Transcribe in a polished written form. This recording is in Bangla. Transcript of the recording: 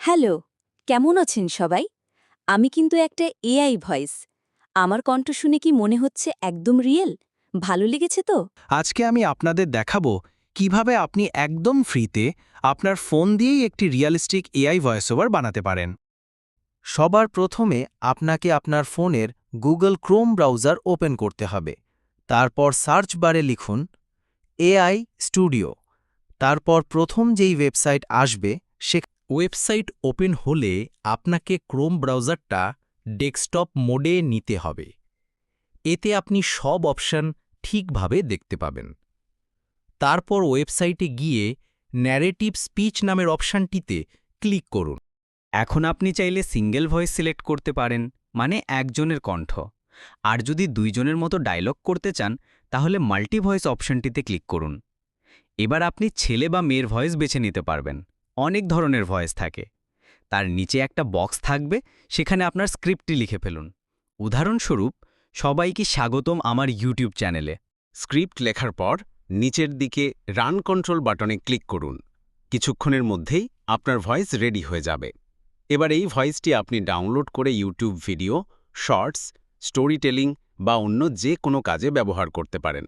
হ্যালো, কেমন আছেন সবাই? আমি কিন্তু একটা এআই ভয়েস। আমার কণ্ঠ শুনে কি মনে হচ্ছে একদম রিয়েল? ভালো লেগেছে তো? আজকে আমি আপনাদের দেখাবো কিভাবে আপনি একদম ফ্রিতে আপনার ফোন দিয়েই একটি রিয়েলিস্টিক এআই ভয়েস ওভার বানাতে পারেন। সবার প্রথমে আপনাকে আপনার ফোনের গুগল ক্রোম ব্রাউজার ওপেন করতে হবে। তারপর সার্চ বারে লিখুন এআই স্টুডিও। তারপর প্রথম যেই ওয়েবসাইট আসবে সে ওয়েবসাইট ওপেন হলে আপনাকে ক্রোম ব্রাউজারটা ডেস্কটপ মোডে নিতে হবে। এতে আপনি সব অপশন ঠিকভাবে দেখতে পাবেন। তারপর ওয়েবসাইটে গিয়ে ন্যারেটিভ স্পিচ নামের অপশানটিতে ক্লিক করুন। এখন আপনি চাইলে সিঙ্গেল ভয়েস সিলেক্ট করতে পারেন, মানে একজনের কণ্ঠ। আর যদি দুইজনের মতো ডায়লগ করতে চান, তাহলে মাল্টি ভয়েস অপশনটিতে ক্লিক করুন। এবার আপনি ছেলে বা মেয়ের ভয়েস বেছে নিতে পারবেন। অনেক ধরনের ভয়েস থাকে। তার নিচে একটা বক্স থাকবে, সেখানে আপনার স্ক্রিপ্টটি লিখে ফেলুন। উদাহরণস্বরূপ, সবাইকে স্বাগতম আমার ইউটিউব চ্যানেলে। স্ক্রিপ্ট লেখার পর নিচের দিকে রান কন্ট্রোল বাটনে ক্লিক করুন। কিছুক্ষণের মধ্যেই আপনার ভয়েস রেডি হয়ে যাবে। এবার এই ভয়েসটি আপনি ডাউনলোড করে YouTube video, shorts, storytelling বা অন্য যে কোনো কাজে ব্যবহার করতে পারেন।